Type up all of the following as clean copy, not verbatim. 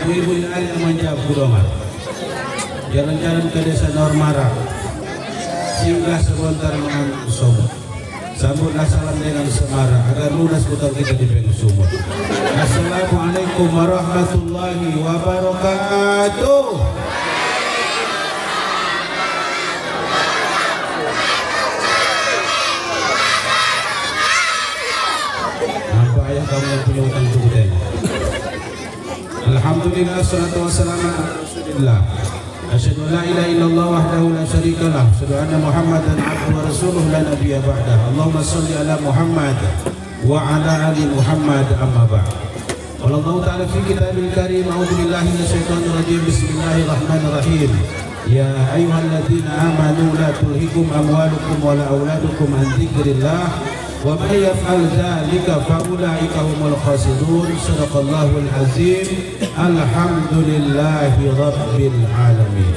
ibu-ibu yang menjawab Kudomar. Jalan-jalan ke desa Normara, singgah sebentar mengambil sumur. Sambutlah salam dengan semara agar lunas putar kita di bengkel sumur. Assalamualaikum warahmatullahi wabarakatuh. Nampak ayah kamu yang punya utang tubuh tadi. Alhamdulillah, salatu wassalamu ala Rasulillah. Asyhadu an la ilaha illallah wahdahu la syarika lah. Asyhadu anna Muhammadan abduhu wa rasuluhu la nabiyya ba'dah. Allahumma shalli ala Muhammad wa ala ali Muhammad amma ba'd. Qala Allah ta'ala fi kitabil karim, a'udzu billahi minasyaitonir rajim. Bismillahirrahmanirrahim. Ya ayyuhalladzina amanu la tulhikum amwalukum wa la auladukum an dzikrillah wa may yaf'al dzalika fa ulaika humul khasirun. Shadaqallahul azim. Alhamdulillahi rabbil alamin.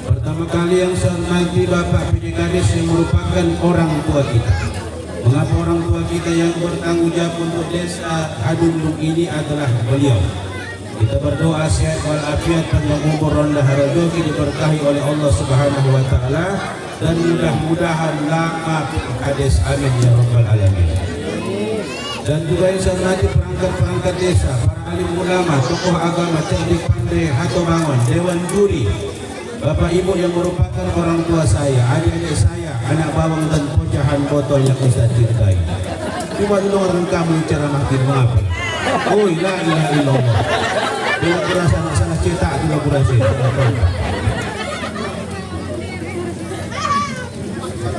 Pertama kali yang saya hormati Bapak PJ Kades yang merupakan orang tua kita. Mengapa orang tua kita yang bertanggung jawab untuk desa Hadundung ini adalah beliau. Kita berdoa sehat walafiat, panjang umur, rendah rezeki, diberkahi oleh Allah Subhanahu wa taala, dan mudah-mudahan lama Kades, amin ya rabbal alamin. Dan juga yang saya hormati perangkat-perangkat desa, para alim ulama, tokoh agama, cerdik pandai, hato bangun, dewan juri, bapak ibu yang merupakan orang tua saya, adik-adik saya, anak bawang dan pocahan botol yang Ustaz cintai. Coba dulu orang kamu ceramah di mengapa? Oh la ilaha illallah. Bila kurasa salah cetak, bila kurasa.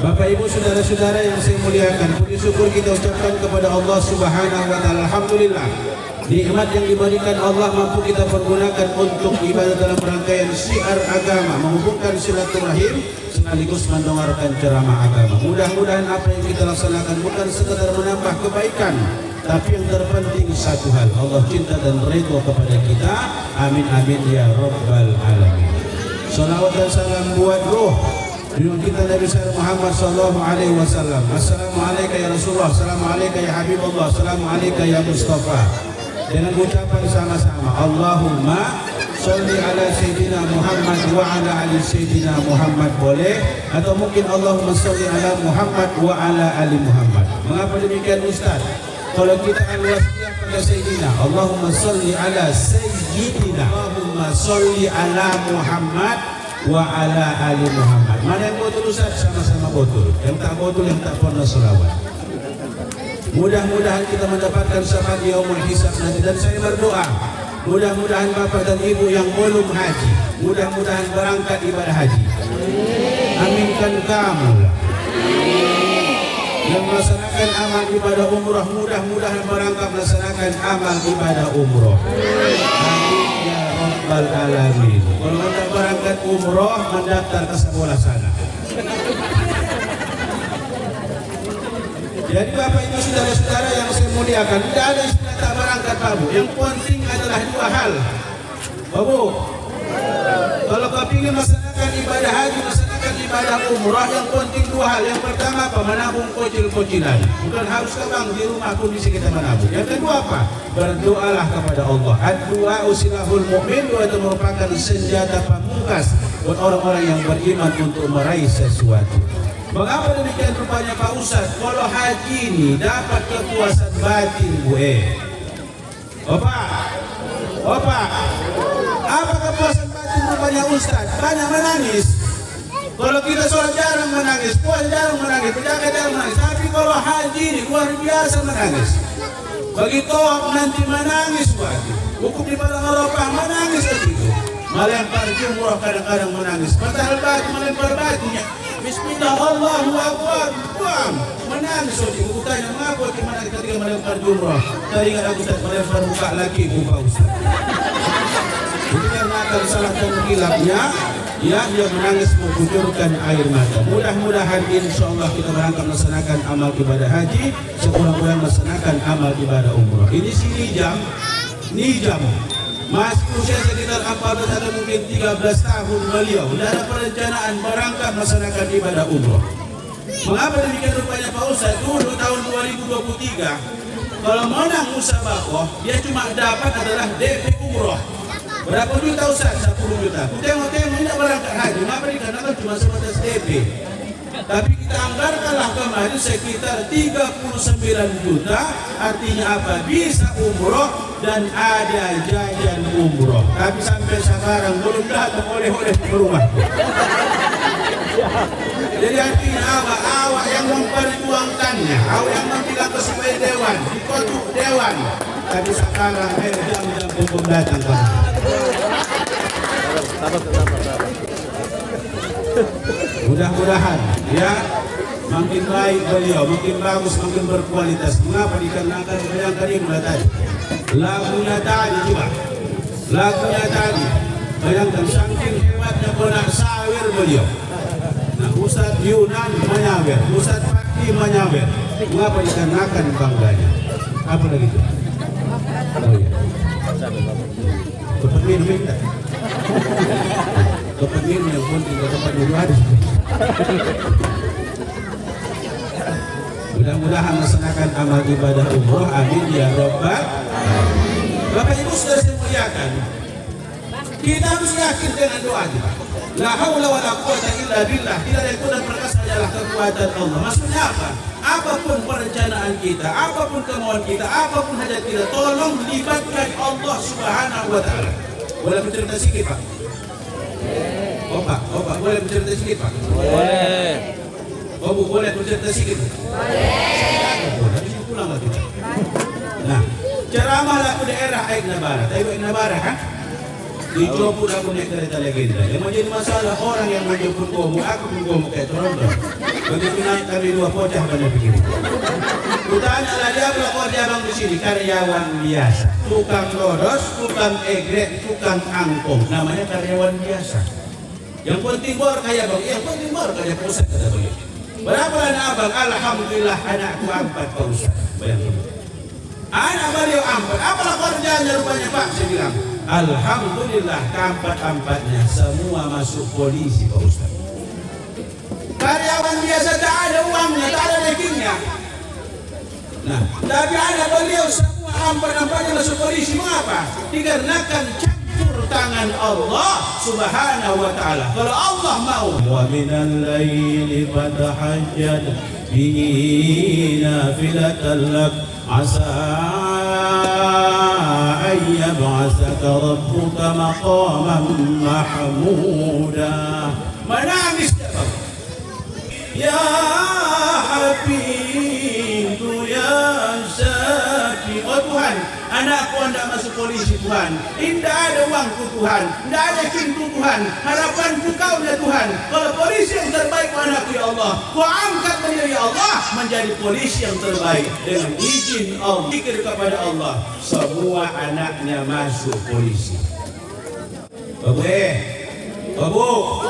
Bapak ibu saudara-saudara yang saya muliakan, puji syukur kita ucapkan kepada Allah Subhanahu wa taala. Alhamdulillah, nikmat yang diberikan Allah mampu kita pergunakan untuk ibadah dalam rangkaian syiar agama, menghubungkan silaturahim sekaligus mendengarkan ceramah agama. Mudah-mudahan apa yang kita laksanakan bukan sekadar menambah kebaikan, tapi yang terpenting satu hal, Allah cinta dan ridho kepada kita. Amin amin ya rabbal alamin. Salawat dan salam buat ruh junjungan kita Nabi Muhammad sallallahu alaihi wasallam. Assalamualaikum ya Rasulullah, assalamualaikum ya Habibullah, assalamualaikum ya Mustafa. Dengan ucapan sama-sama, Allahumma sholli ala sayyidina Muhammad wa ala ali sayyidina Muhammad boleh, atau mungkin Allahumma sholli ala Muhammad wa ala ali Muhammad. Mengapa demikian Ustaz? Kalau kita al-wasiyah pada sayyidina, Allahumma sholli ala sayyidina, Allahumma sholli ala Muhammad wa ala ali Muhammad. Mana yang betul Ustaz? Sama-sama betul. Yang tak betul, yang tak pernah selawat. Mudah-mudahan kita mendapatkan syafaat yaumul hisab nanti. Dan saya berdoa, mudah-mudahan bapak dan ibu yang belum haji, mudah-mudahan berangkat ibadah haji. Aminkan kamu yang melaksanakan amal ibadah umroh, mudah-mudahan berangkat melaksanakan amal ibadah umroh. Amin ya rabbal alamin. Kalau anda berangkat umroh, mendaftar ke sekolah sana. Jadi bapak ibu saudara-saudara yang saya muliakan, tidak ada istilah tak berangkat babu. Yang penting adalah dua hal. Babu, kalau kau ingin melaksanakan ibadah haji, melaksanakan ibadah umrah, yang penting dua hal. Yang pertama apa? Menabung kocil-kocilan. Bukan harus kabang, di rumah pun bisa kita menabung. Yang kedua apa? Berdoalah kepada Allah. Ad-du'a usilahul mu'min, doa itu merupakan senjata pamungkas buat orang-orang yang beriman untuk meraih sesuatu. Mengapa demikian rupanya Pak Ustaz? Kalau haji ini dapat kepuasan batin gue. Bapak, apa kepuasan batin rupanya Ustaz? Banyak menangis. Kalau kita sholat jarang menangis, puasa jarang menangis, berjaga jarang menangis. Tapi kalau haji ini luar biasa menangis. Begitu nanti menangis wajib. Hukum di padang Arafah menangis begitu. Melempar jumrah kadang-kadang menangis. Padahal batu melempar batunya. Bismillah, Allahu Akbar, buang, menangis. Aku tanya, mengapa kita menangis ketika melempar jumrah? Teringat aku tak melempar muka lagi, Bapak Ustaz. Jadi karena akan salah dan kilapnya, ya, dia menangis mengucurkan air mata. Mudah-mudahan insya Allah kita berangkat melaksanakan amal ibadah haji, sekurang-kurangnya melaksanakan amal ibadah umrah. Ini si Nijam. Masih usia sekitar 14 atau mungkin 13 tahun beliau sudah ada perencanaan berangkat melaksanakan ibadah umroh. Mengapa demikian rupanya Pak Ustaz? Dulu tahun 2023 Kalau menang musabakoh, dia cuma dapat adalah DP umroh. Berapa juta Ustaz? 10 juta. Tengok-tengok tidak berangkat haji, ngapa dikarenakan cuma sebatas DP. Tapi kita anggarkanlah kemarin sekitar 39 juta, artinya apa? Bisa umroh dan ada jajan umroh. Tapi sampai sekarang belum datang oleh-oleh ke rumah. Jadi artinya apa? Awak yang memperjuangkannya, awak yang membilang ke sebagai dewan, dikotuk dewan. Tapi sekarang jam-jam belum datang. Mudah-mudahan ya makin baik beliau, makin bagus, makin berkualitas. Mengapa? Dikarenakan yang tadi mulai tadi lagunya tadi, coba lagunya tadi, bayangkan saking hebatnya benak sawir beliau. Nah, Ustadz Yunan menyawir, Ustadz Fakih menyawir. Mengapa? Dikarenakan bangganya. Apa lagi itu? Oh iya, tempat minum kita, tempat minum yang penting, tempat dulu hadis. Mudah-mudahan melaksanakan amal ibadah umroh, amin ya robbal. Bapak Ibu sudah saya muliakan, kita harus yakin dengan doa kita. La haula wala quwata illa billah. Tidak ada yang kuat perkasa adalah kekuatan Allah. Maksudnya apa? Apapun perencanaan kita, apapun kemauan kita, apapun hajat kita, tolong libatkan Allah Subhanahu wa taala. Boleh bercerita sedikit, Pak? Pak, boleh bercerita sedikit, Pak? Boleh. Bu, boleh bercerita sedikit? Boleh. Bisa pulang lagi. Nah, ceramah laku daerah Aigna Barat. Aigna Barat, kan? Dijemput aku naik kereta legenda. Yang menjadi masalah orang yang menjemput kamu, aku pun kamu kayak teronton. Begitu naik kami dua pocah pada pikir. Kutanya lah dia berapa dia bang di sini, karyawan biasa, tukang lodos, tukang egrek, tukang angkong, namanya karyawan biasa. Yang penting bor kaya bang, yang penting bor kaya pusat kata beliau. Berapa anak abang? Alhamdulillah anakku 4 Pak Ustaz. Bayangkan. Anak beliau 4. Apalah kerjaannya rupanya Pak? Saya bilang. Alhamdulillah keempat-empatnya semua masuk polisi Pak Ustaz. Karyawan biasa tak ada uangnya, tak ada backingnya. Nah, tapi anak beliau semua empat-empatnya masuk polisi. Mengapa? Dikarenakan campur tangan Allah Subhanahu wa taala. Kalau Allah mau, wa minal laili fatahajjad bihi nafilatan lak asa ay yab'atsaka rabbuka maqaman mahmuda. Menangis ya Habibku ya Syafi. Oh Tuhan, anakku hendak masuk polisi Tuhan. Tidak ada uangku Tuhan, tidak ada kintu Tuhan. Harapanku kau ya Tuhan. Kalau polisi yang terbaik anakku ya Allah, kau angkat beliau ya Allah menjadi polisi yang terbaik. Dengan izin Allah, zikir kepada Allah, semua anaknya masuk polisi. Babu.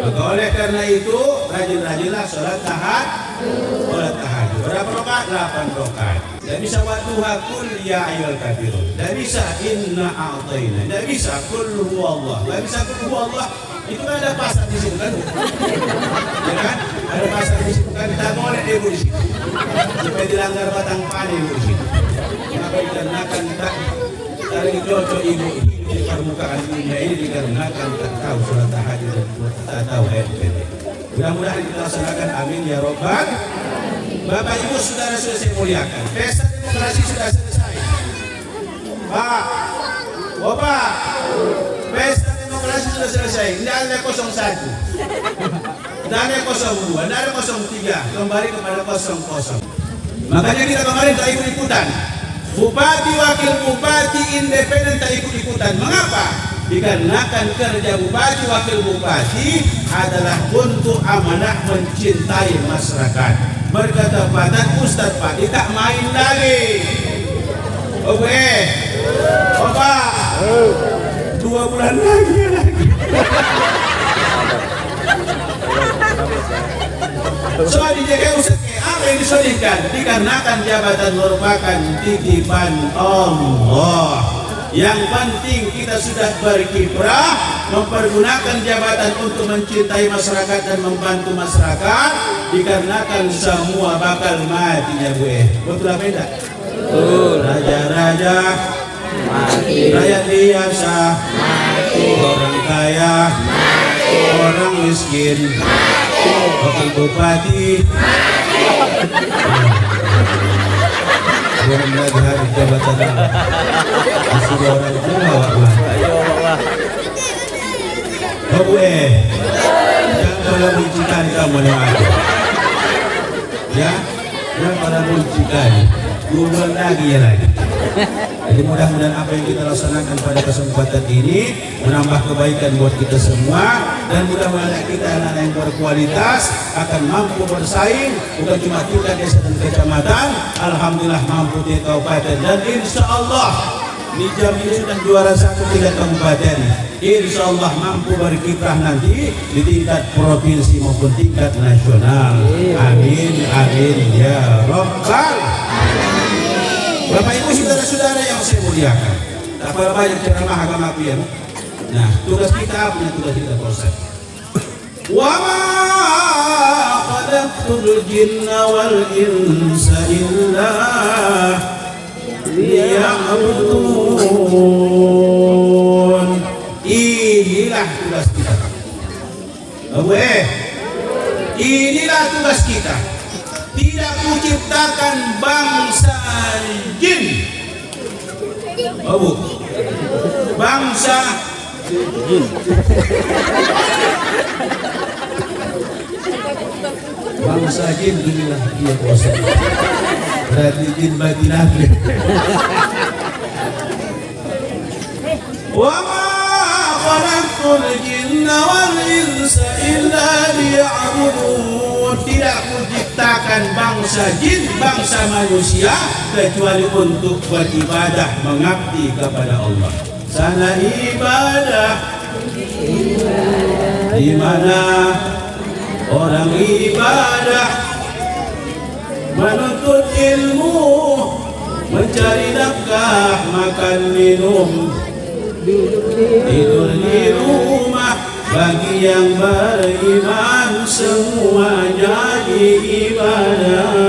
Maka oleh karena itu rajin-rajinlah sholat tahajud. Berapa rakaat? 8 rakaat. Tidak bisa wadduha kul ya ayyuhal kafirun. Tidak bisa inna a'tayna. Tidak bisa kul huwallah. Tidak bisa kul huwallah. Itu kan ada pasar di situ kan? Ya kan? Ada pasar di situ kan? Tidak boleh ibu di situ. Supaya dilanggar batang pane ibu di situ. Kenapa dikarenakan tak tarik cocok ibu di permukaan dunia ini dikarenakan tak tahu sholat tahajud dan tak tahu ayat pendek. Mudah-mudahan kita laksanakan, amin ya robbal. Bapak Ibu saudara sudah saya muliakan, pesta demokrasi sudah selesai. Pak, Bapak, pesta demokrasi sudah selesai. Tidak ada 01, tidak ada 02, tidak ada 03, kembali kepada 00. Makanya kita kemarin tak ikut-ikutan. Bupati, wakil bupati, independen tak ikut-ikutan. Mengapa? Dikarenakan kerja bupati, wakil bupati adalah untuk amanah mencintai masyarakat. Berketepatan Ustadz Padi tak main lagi. Oke, Bapak, 2 bulan lagi. Soal dijaga Ustadz, apa yang disodihkan? Dikarenakan jabatan merupakan titipan Allah. Yang penting kita sudah berkiprah, mempergunakan jabatan untuk mencintai masyarakat dan membantu masyarakat. Dikarenakan semua bakal mati ya Bu. Betul apa tidak? raja-raja, rakyat biasa, orang kaya, orang miskin, wakil bupati, belum lagi hari jabatan masih orang tua. Jangan pada muncikan kamu nih, ya, jangan pada muncikan. 2 bulan lagi ya lagi. Jadi mudah-mudahan apa yang kita laksanakan pada kesempatan ini menambah kebaikan buat kita semua, dan mudah-mudahan kita anak-anak yang berkualitas akan mampu bersaing bukan cuma tingkat desa dan kecamatan, alhamdulillah mampu di kabupaten, dan insya Allah di jam ini sudah juara 1 tingkat kabupaten. Insya Allah mampu berkiprah nanti di tingkat provinsi maupun tingkat nasional. Amin, amin ya Rabbal. Bapak Ibu saudara-saudara yang saya muliakan, tak apa banyak ceramah agama pian. Nah, tugas kita punya tugas kita proses. Wa ma khalaqtul jinna wal insa illa liya'budun. Inilah tugas kita. Inilah tugas kita. Tidak kuciptakan bangsa jin, bangsa jin. Bangsa jin inilah dia kuasa. Berarti jin bagi nabi. Wa ma khalaqtul jinna wal insa illa liya'budun. Tidak kuciptakan bangsa jin, bangsa manusia kecuali untuk beribadah, mengabdi kepada Allah. Sana ibadah di mana orang ibadah menuntut ilmu, mencari nafkah, makan minum, tidur di rumah. Bagi yang beriman semuanya ibadah.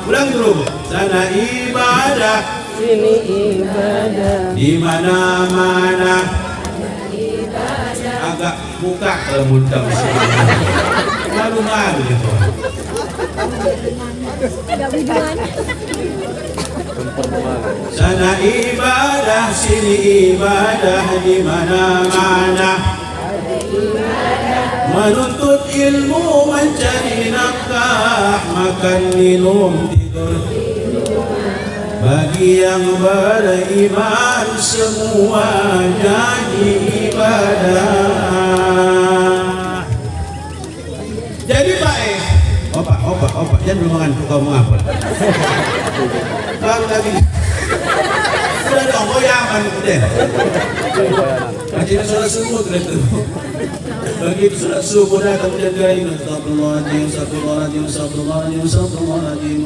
Ulang dulu. Sana ibadah, sini ibadah, di mana-mana agak buka kalau muntah malu-malu gitu. Sana ibadah, sini ibadah, di mana-mana menuntut ilmu, mencari nafkah, makan minum, tidur. Bagi yang beriman semuanya ibadah. Jadi baik, opak, jangan belum ngantuk kau mengapa? Baru lagi. Sudah dong, goyangan kemudian. Jadi sholat subuh itu. Begitu sholat subuh dah kemudian dia ingat astagfirullahaladzim, astagfirullahaladzim, astagfirullahaladzim, astagfirullahaladzim,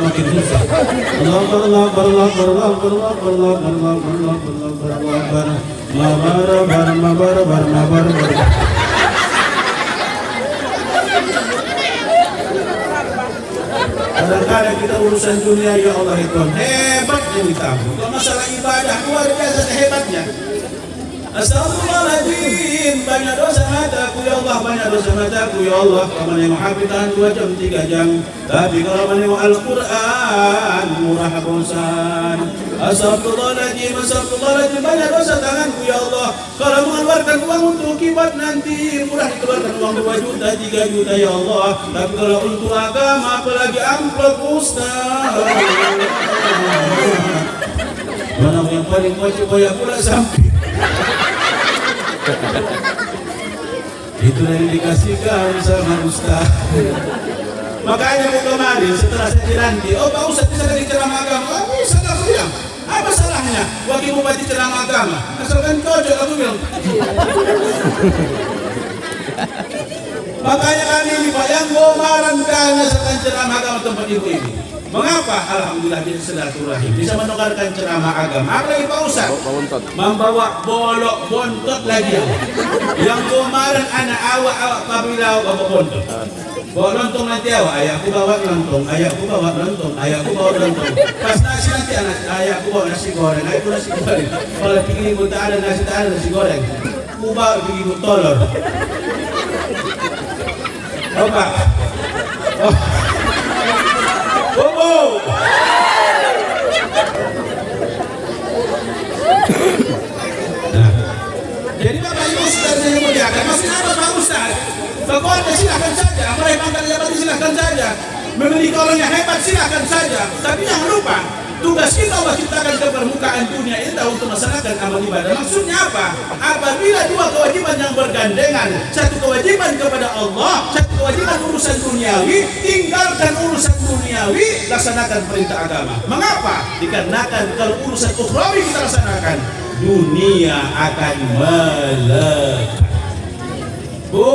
makin susah. Kadang-kadang kita urusan dunia ya Allah itu hebat yang ditanggung. Kalau masalah ibadah luar biasa hebatnya. Astagfirullahaladzim, banyak dosa mataku ya Allah, banyak dosa mataku ya Allah. Kalau menengok HP tahan 2 jam, 3 jam. Tapi kalau menengok Al-Quran murah bosan. Astagfirullahaladzim, astagfirullahaladzim, banyak dosa tanganku ya Allah. Kalau mengeluarkan uang untuk kibat nanti murah dikeluarkan uang 2 juta, 3 juta ya Allah. Tapi kalau untuk agama apalagi amplop Ustaz. Mana yang paling wajib bayar pula sampai. Itu yang dikasihkan sama Ustaz. Makanya mau kemarin setelah saya dilantik, oh Pak Ustaz bisa dari ceramah agama. Oh bisa aku bilang, apa salahnya wakil bupati ceramah agama? Asalkan cocok aku bilang. Makanya kami ini Pak yang gomaran kami asalkan ceramah agama tempat ibu ini. Mengapa? Alhamdulillah bisa silaturahim, bisa menukarkan ceramah agama. Apalagi Pak Ustaz membawa bolok bontot lagi. Yang kemarin anak awak apabila bawa bontot. Bawa lontong nanti awak, ayahku bawa lontong, ayahku bawa lontong, ayahku bawa lontong. Pas nasi nanti anak ayahku bawa nasi goreng, ayahku nasi goreng. Kalau pikir ibu tak ada nasi goreng. Ku bawa pikir ibu tolor. Oh Pak. Oh. Bobo. Nah, jadi Bapak Ibu Saudara saya muliakan, maksudnya apa Pak Ustaz? Keluarga silakan saja, mereka angkat jabatan silakan saja, memiliki orang yang hebat silakan saja. Tapi jangan lupa, tugas kita Allah ciptakan ke permukaan dunia itu untuk melaksanakan amal ibadah. Maksudnya apa? Apabila dua kewajiban yang bergandengan, satu kewajiban kepada Allah, satu kewajiban urusan duniawi, tinggalkan urusan duniawi, laksanakan perintah agama. Mengapa? Dikarenakan kalau urusan ukhrawi kita laksanakan, dunia akan melekat. Bu,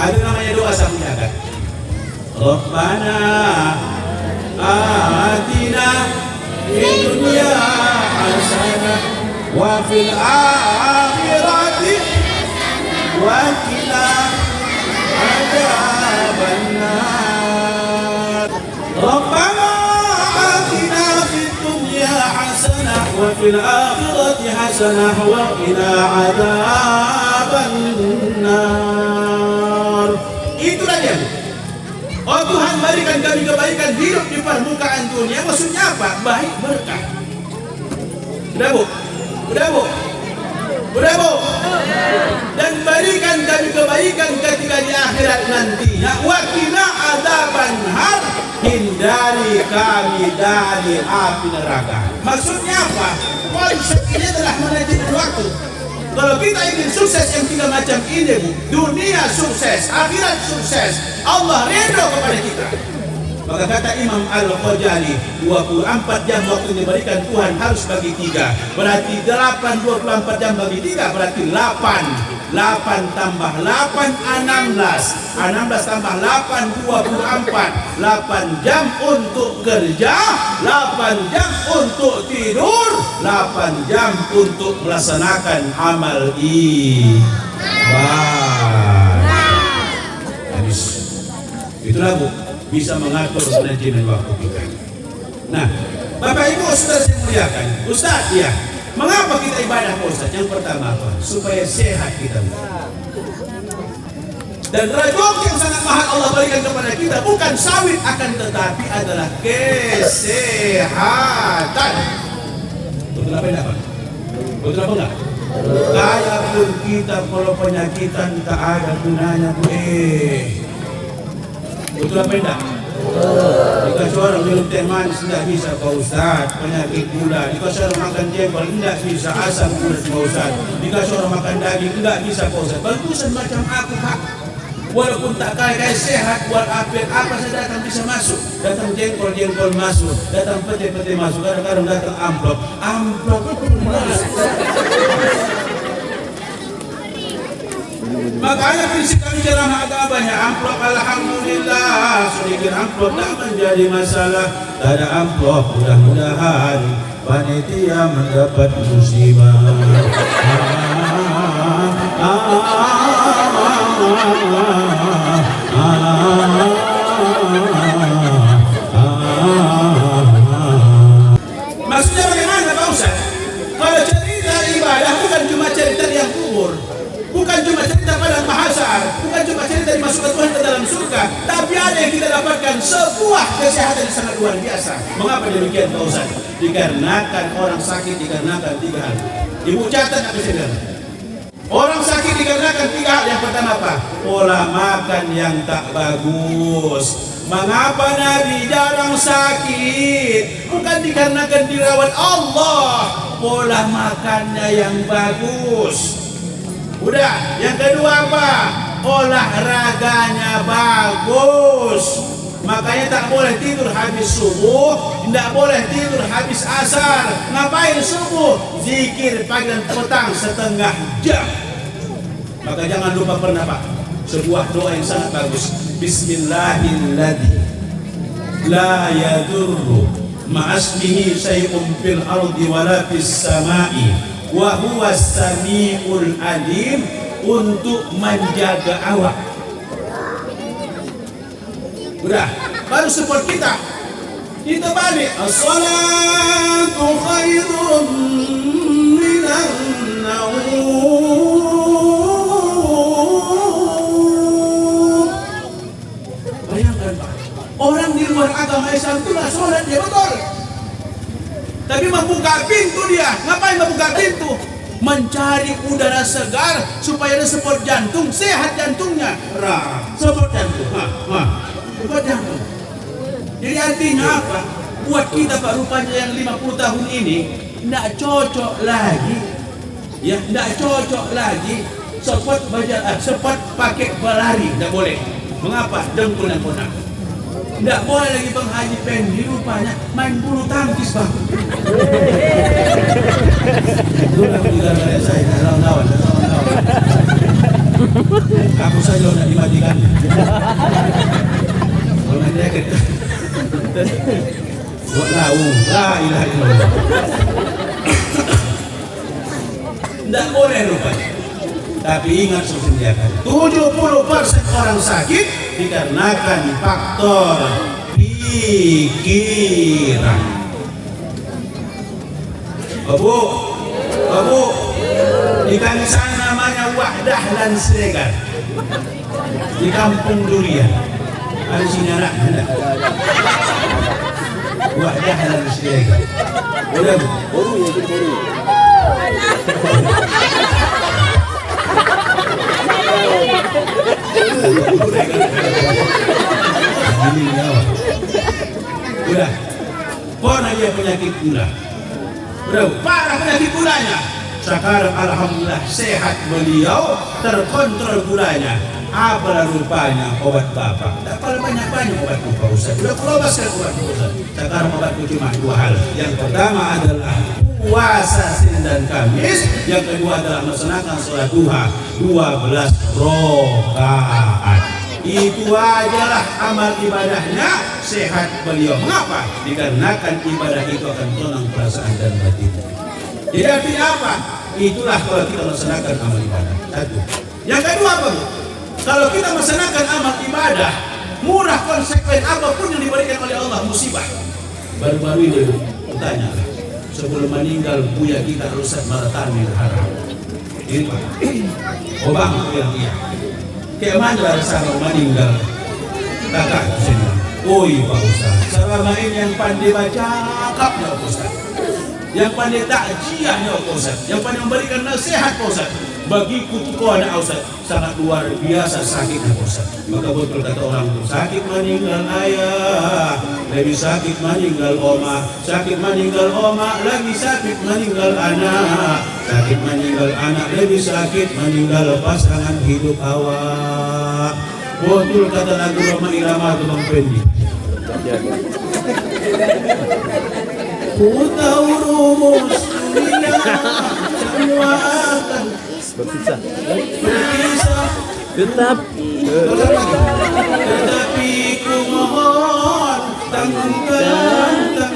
ada namanya doa sahaja kan? Rabbana atina fid dunya hasanah wa fil akhirati wa qina adzabannar. Rabbana atina fid dunya hasanah wa fil akhirati hasanah wa qina adzabannar. Itulah dia. Oh Tuhan, berikan kami kebaikan hidup di permukaan dunia. Maksudnya apa? Baik berkah. Udah bu? Udah bu? Udah bu? Dan berikan kami kebaikan ketika di akhirat nantinya. Wa qina adzabannar, hindari kami dari api neraka. Maksudnya apa? Konsep ini adalah manajemen waktu. Kalau kita ingin sukses yang tiga macam ini, Bu, dunia sukses, akhirat sukses, Allah ridho kepada kita. Maka kata Imam Al-Ghazali, 24 jam waktu yang diberikan Tuhan harus bagi 3. Berarti 24 jam bagi 3 berarti 8. 8 tambah 8, 16. 16 tambah 8, 24. 8 jam untuk kerja, 8 jam untuk tidur, 8 jam untuk melaksanakan amal ibadah. Habis. Itulah Bu, bisa mengatur manajemen waktu kita. Nah, Bapak Ibu Saudara saya muliakan, Ustaz ya, mengapa kita ibadah Ustaz? Yang pertama apa? Supaya sehat kita. Dan rezeki yang sangat mahal Allah berikan kepada kita bukan sawit, akan tetapi adalah kesehatan. Betul apa enggak Pak? Betul apa enggak? Kaya pun kita kalau penyakitan tak ada gunanya Bu. Betul apa enggak? Dikasih orang minum teh manis tidak bisa Pak Ustaz, penyakit gula. Dikasih orang makan jengkol tidak bisa, asam urat Pak Ustaz. Dikasih orang makan daging tidak bisa Pak Ustaz. Bagusan macam aku Pak, walaupun tak kaya sehat, buat apa saya datang bisa masuk. Datang jengkol masuk, datang pete masuk, kadang-kadang datang amplop masuk. Makanya prinsip kami ceramah agamanya amplop, alhamdulillah sedikit amplop tak menjadi masalah. Tak ada amplop, mudah-mudahan panitia mendapat musibah. Maksudnya bagaimana Pak Ustaz? Kalau cerita ibadah bukan cuma cerita yang kubur, bukan cuma cerita pada mahasar, bukan cuma cerita dimasukkan Tuhan ke dalam surga, tapi ada yang kita dapatkan sebuah kesehatan yang sangat luar biasa. Mengapa demikian Pak Ustaz? Dikarenakan orang sakit dikarenakan 3 hal. Ibu catat apa saya bilang? Orang sakit dikarenakan 3 hal. Yang pertama apa? Pola makan yang tak bagus. Mengapa Nabi jarang sakit? Bukan dikarenakan dirawat Allah, pola makannya yang bagus. Udah, yang kedua apa? Olahraganya bagus. Makanya tak boleh tidur habis subuh, tidak boleh tidur habis asar. Ngapain subuh? Zikir pagi dan petang setengah jam. Maka jangan lupa pernah Pak, sebuah doa yang sangat bagus. Bismillahilladzi la yadurru ma'asmihi syai'un fil ardi wala fis sama'i wa huwas samiul alim, untuk menjaga awak. Udah, baru support kita. Kita balik. As-salatu khairun minan naum. Bayangkan Pak, orang di luar agama Islam itu nggak sholat, ya betul. Tapi membuka pintu dia. Ngapain membuka pintu? Mencari udara segar supaya ada support jantung, sehat jantungnya. Support jantung. Support jantung. Jadi artinya apa? Buat kita Pak, rupanya yang 50 tahun ini tidak cocok lagi. Ya, tidak cocok lagi support pakai berlari, tidak boleh. Mengapa? Dengkul yang punah. Tidak boleh lagi Bang Haji Pendi, rupanya main bulu tangkis Bang. Itulah peninggalan saya, kawan-kawan. Aku saja sudah dimatikan. Kalau nanti akan buat laung, la ilaha illallah. Tidak boleh rupanya. Tapi ingat sesungguhnya 70% orang sakit dikarenakan faktor pikiran. Babu, di kami sana namanya Wahdah dan Segar, di kampung Durian. Ada sini anak, ada. Wahdah dan Segar. Udah Bu. Udah, pernah dia penyakit gula. Udah, parah penyakit gulanya. Sekarang alhamdulillah sehat beliau, terkontrol gulanya. Apalah rupanya obat bapak. Tak paling banyak obat Pak Ustaz. Udah kelobaskan obat Pak Ustaz. Sekarang obatku cuma 2 hal. Yang pertama adalah puasa Senin dan Kamis. Yang kedua adalah melaksanakan sholat duha 12 rakaat. Itu ajalah amal ibadahnya, sehat beliau. Mengapa? Dikarenakan ibadah itu akan tenang perasaan dan batin. Jadi artinya apa? Itulah kalau kita melaksanakan amal ibadah. Satu. Yang kedua apa? Kalau kita melaksanakan amal ibadah, murah konsekuen apapun yang diberikan oleh Allah musibah. Baru-baru ini bertanya, sebelum meninggal buya kita Ustaz Maratani Haram. Ini Pak, Obang bilang iya. Kayak mana sama meninggal? Kakak sini. Oh iya Pak Ustaz, selama ini yang pandai baca cakapnya Pak Ustaz, yang pandai takjiahnya Pak Ustaz, yang pandai memberikan nasihat Pak Ustaz. Bagiku tuh anak Ustaz sangat luar biasa sakitnya Pak Ustaz. Maka betul kata orang itu, sakit meninggal ayah, lebih sakit meninggal oma, sakit meninggal oma, lagi sakit meninggal anak, sakit meninggal anak, lebih sakit meninggal pasangan hidup awak. Betul kata lagu Roma Irama itu Bang Pendi. Ku tahu rumusnya semua akan berpisah. Tetapi ku mohon tangguhkanlah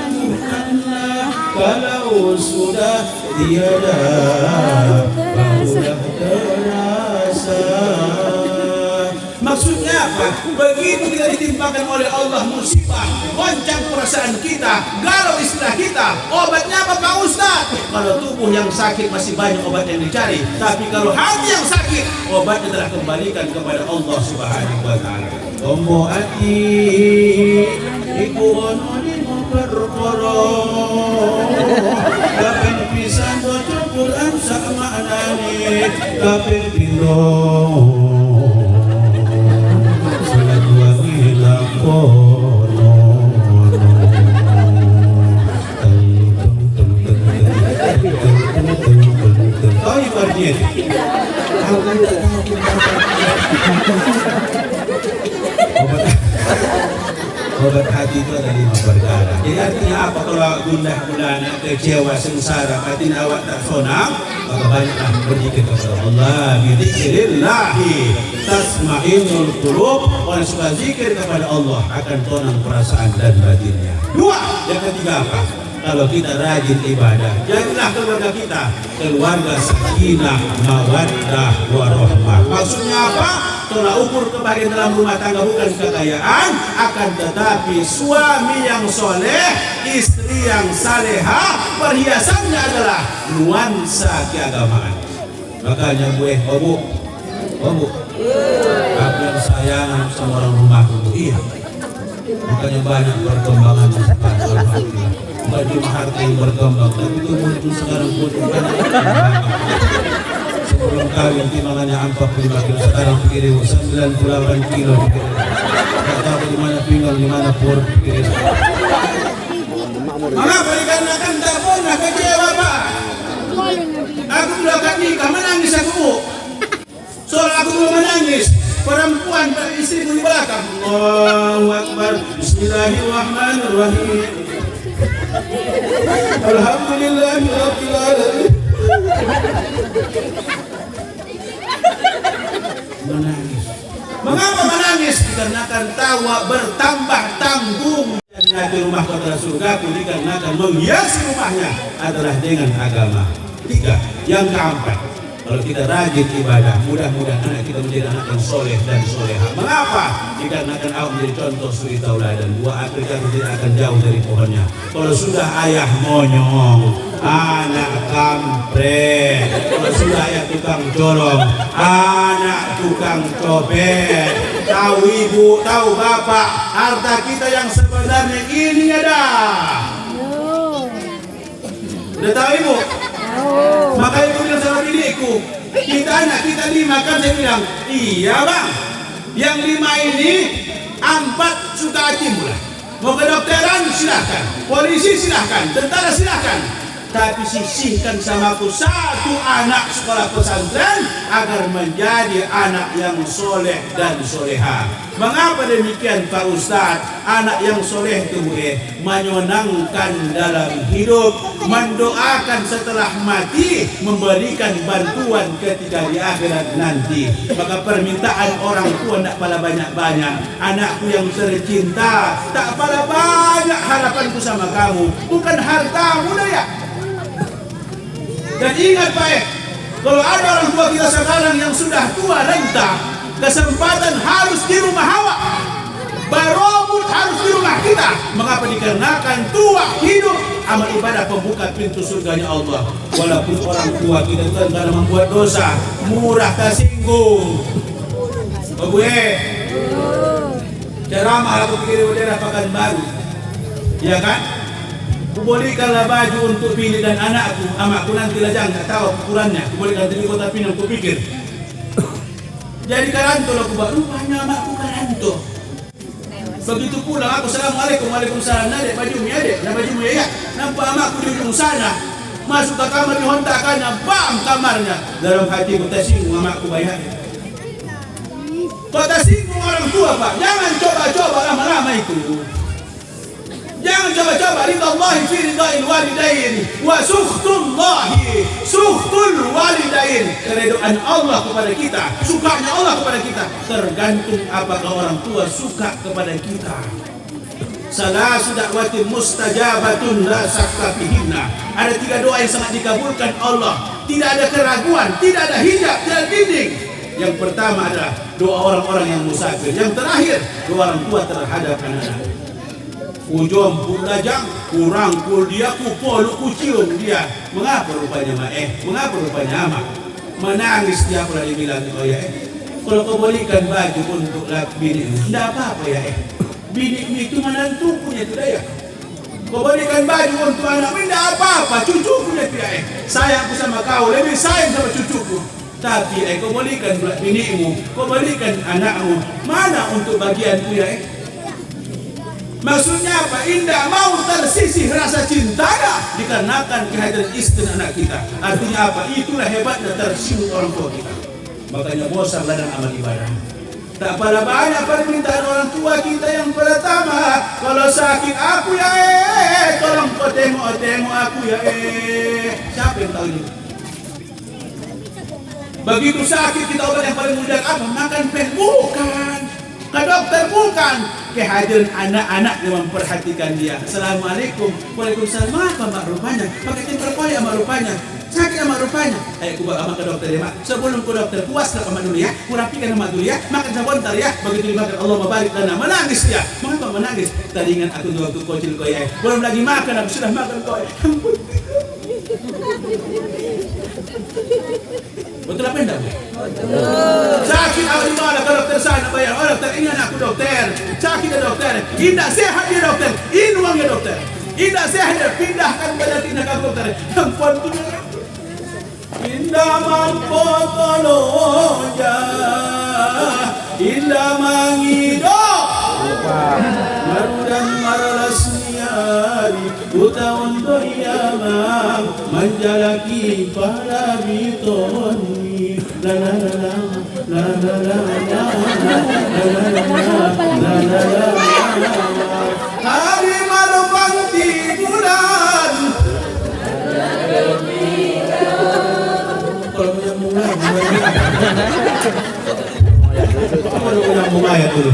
kalau sudah tiada barulah terasa. Maksudnya apa? Begitu kita ditimpakan oleh Allah musibah, goncang perasaan kita, galau istilah kita, obatnya apa Pak Ustaz? Kalau tubuh yang sakit masih banyak obat yang dicari, tapi kalau hati yang sakit, obatnya telah kembalikan kepada Allah Subhanahu wa Ta'ala. Tombo ati iku ono dino perkara, kaping pisan waca Quran sak maknane, kaping pindho obat hati itu ada 5 perkara. Jadi artinya apa? Kalau gundah gulana, kecewa, sengsara, batin awak tak sonang, maka banyaklah berzikir kepada Allah. Bidzikrillahi tasma'innul qulub. Orang suka zikir kepada Allah akan tenang perasaan dan batinnya. Dua, yang ketiga apa? Kalau kita rajin ibadah, jadilah keluarga kita keluarga sakinah, mawaddah, warahmah. Maksudnya apa? Tolak ukur kebahagiaan dalam rumah tangga bukan kekayaan, akan tetapi suami yang soleh, istri yang salehah, perhiasannya adalah nuansa keagamaan. Makanya gue, bu, aku yang sayang sama orang rumahku. Iya. Makanya banyak perkembangan sekarang. Bukan cuma harta yang berkembang, tapi kemudian sekarang pun banyak. Sebelum kawin timbangannya 45 kilo, sekarang pikirin 98 kilo. Tak tahu di mana pinggang, di mana pur pikirin. Mengapa dikarenakan tak pernah kecewa Pak? Aku belum akan nikah, menangis aku. Soal aku belum menangis. Perempuan istriku di belakang. Allahu Akbar. Bismillahirrahmanirrahim. Alhamdulillahirabbil alamin. Menangis. Mengapa menangis? Dikarenakan tawa bertambah tanggung. Nanti rumah kota surga dikarenakan menghiasi rumahnya adalah dengan agama. Tiga, yang keempat, kalau kita rajin ibadah, mudah-mudahan anak kita menjadi anak yang soleh dan soleha. Mengapa? Dikarenakan awak menjadi contoh suri tauladan. Buah apel tidak akan jauh dari pohonnya. Kalau sudah ayah monyong, anak kampret. Kalau sudah ayah tukang colong, anak tukang copet. Tahu ibu, tahu bapak, harta kita yang sebenarnya ini ada. Udah tahu ibu? Maka ibu bilang sama diriku, kita anak kita 5 kan, saya bilang, iya bang, yang 5 ini 4 suka acimula. Mau kedokteran silahkan, polisi silahkan, tentara silahkan. Tapi sisihkan sama aku 1 anak sekolah pesantren agar menjadi anak yang soleh dan soleha. Mengapa demikian Pak Ustadz? Anak yang soleh itu menyenangkan dalam hidup, mendoakan setelah mati, memberikan bantuan ketika di akhirat nanti. Maka permintaan orang tua tak pala banyak-banyak. Anakku yang tercinta, tak pala banyak harapanku sama kamu, bukan hartamu daya. Dan ingat Pak, kalau ada orang tua kita sekarang yang sudah tua renta, kesempatan harus di rumah awak, barobut harus di rumah kita. Mengapa? Dikarenakan tua hidup amal ibadah pembuka pintu surganya Allah. Walaupun orang tua kita bukan karena membuat dosa, murah tersinggung. Gue ceramah aku pikir daerah Pekanbaru, ya kan? Kubolikanlah baju untuk Pini dan anakku. Amakku nanti lajang, tak tahu ukurannya. Kubolikan dari kota Pini aku pikir. Jadi karanto lah kubah. Rupanya amakku karanto. Begitu pulang aku, assalamualaikum, waalaikumsalam. Adek bajumu ya adek, nah bajumu ya. Nampak amakku di ujung sana. Masuk ke kamar dihontakannya, bam kamarnya. Dalam hatiku tersinggung amakku bayar. Kau tersinggung orang tua Pak. Jangan coba-coba lama-lama itu. Jangan coba-coba ridallahi fi ridhail walidain wa sukhtullahi sukhtul walidain. Keridhaan Allah kepada kita, sukanya Allah kepada kita tergantung apakah orang tua suka kepada kita. Salasu da'watin mustajabatun la syakka fihinna. Ada 3 doa yang sangat dikabulkan Allah. Tidak ada keraguan, tidak ada hijab, tidak ada dinding. Yang pertama adalah doa orang-orang yang musafir. Yang terakhir doa orang tua terhadap anak-anak. Ujung pun lajang, kurang pun dia, kupol, kucium dia. Mengapa rupanya mengapa rupanya amak? Menangis dia pula dibilang, oh ya kalau kau belikan baju untuk bini, tidak apa-apa ya bini itu menantu punya tidak ya. Kau belikan baju untuk anak, tidak apa-apa, cucu punya tidak sayangku sama kau, lebih sayang sama cucuku. Tapi kau belikan binimu, kau belikan anakmu, mana untuk bagianku ya Maksudnya apa? Indah mau tersisih rasa cintanya dikarenakan kehadiran istri anak kita. Artinya apa? Itulah hebatnya tersinggung orang tua kita. Makanya bosanlah dalam amal ibadah. Tak pada banyak permintaan orang tua kita yang pertama, kalau sakit aku ya tolong kau tengok aku ya Siapa yang tahu ini? Begitu sakit kita obat yang paling mudah apa? Makan pil. Bukan. Ke dokter bukan. Kehadiran anak-anak yang memperhatikan dia. Assalamualaikum. Waalaikumsalam. Apa mak rupanya? Pakai timper koyak mak rupanya. Sakit sama rupanya. Ayo ku bawa ke dokter ya mak. Sebelum ku dokter puaslah sama dulu ya. Ku rapikan sama dulu ya. Makan sebentar ya. Begitu dimakan Allah mabarik lana. Menangis dia. Mengapa menangis? Tadi ingat aku waktu kecil kau ya. Belum lagi makan aku sudah makan kau ya. Betul apa enggak? Sakit awak di mana ke dokter sana bayar. Oh dokter ini anakku dokter. Sakit ya dokter. Indah sehat ya dokter. Ini uang ya dokter. Indah sehat ya pindahkan pada tindakan dokter. Yang penting indah mampu tolongnya. Indah mangidok. Marudan maralas niari. Utaun doyamang menjalaki para bitoni. La la la la la la la la la la la. Hari malam bulan. Kalau yang mulai, kalau yang mulai dulu.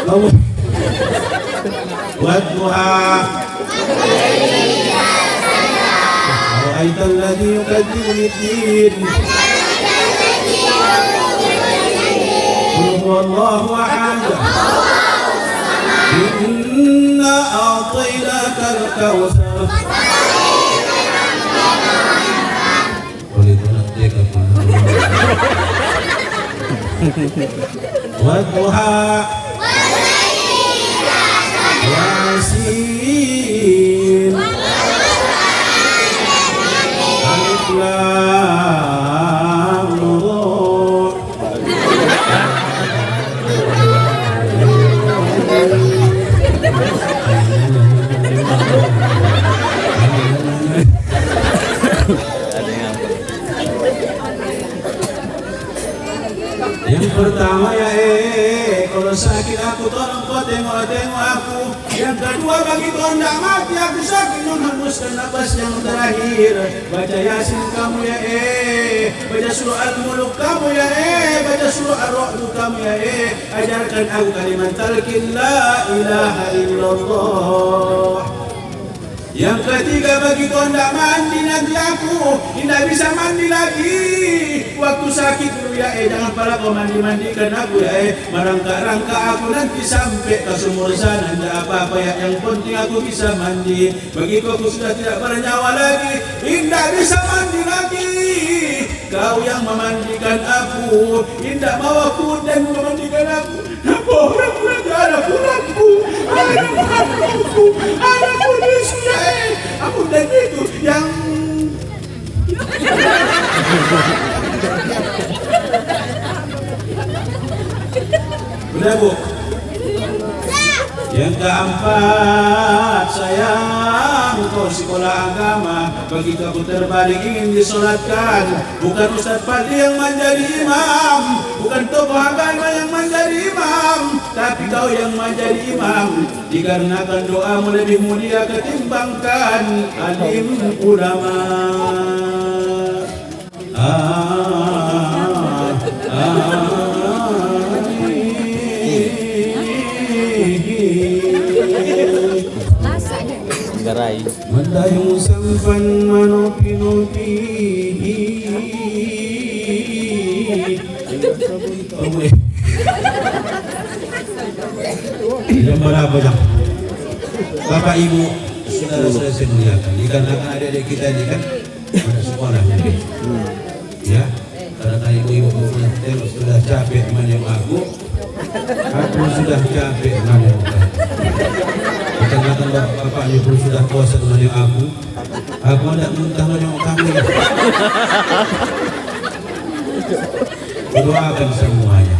Kamu wadduha. Ra'aital ladzi yukadzibu bid-din. Qul huwallahu ahad. Inna a'tainakal kautsar. Wadduha Yasin Alif Lam Nur. Yang pertama ya kalau sakit aku tolong kau tengok aku. Yang kedua bagi kau tidak mati aku sakit menghembuskan nafas yang terakhir. Baca Yasin kamu ya baca surah Al-Muluk kamu ya baca surah Ar-Ra'd kamu ya ajarkan aku kalimat talqin la ilaha illallah. Yang ketiga bagi kau tidak mandi nanti aku tidak bisa mandi lagi. Waktu sakit dulu ya jangan pala kau mandi-mandikan aku ya merangkak-rangkak aku nanti sampai ke sumur sana. Tidak apa-apa ya yang penting aku bisa mandi. Begitu aku sudah tidak bernyawa lagi tidak bisa mandi lagi. Kau yang memandikan aku tidak mau aku dan memandikan aku. Orang-orang ada kurangku, ada kondisinya aku dan itu yang udah bu. Yang keempat sayang kau sekolah agama. Begitu aku terbalik ingin disolatkan. Bukan Ustaz Fadli yang menjadi imam, bukan tokoh agama yang menjadi imam, tapi kau yang menjadi imam. Dikarenakan doamu lebih mulia ketimbangkan alim ulama. Garai Mandayung sampan manopi-nopi. Jam berapa jam? Bapak Ibu, saudara-saudara saya muliakan. Dikarenakan adik-adik kita ini kan ada sekolah. Ya, karena ibu-ibu sudah capek menyem aku sudah capek menyem Katakan bapak ibu sudah puasa menyem aku hendak muntah menyem kamu. Doakan semuanya.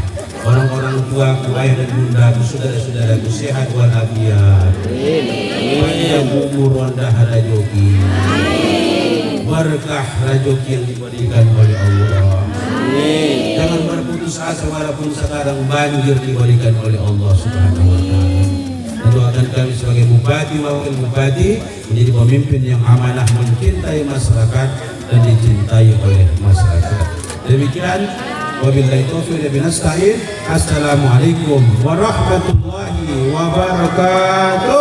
Orang-orang tuaku, ayah dan bundaku, saudara-saudaraku sehat walafiat. Panjang umur rendah rajoki. Berkah rajoki yang diberikan oleh Allah. Jangan berputus asa walaupun sekarang banjir diberikan oleh Allah Subhanahu wa taala. Doakan kami sebagai bupati wakil bupati menjadi pemimpin yang amanah, mencintai masyarakat dan dicintai oleh masyarakat. Demikian, wabillahi taufiq wa nasta'in. Assalamualaikum warahmatullahi wabarakatuh.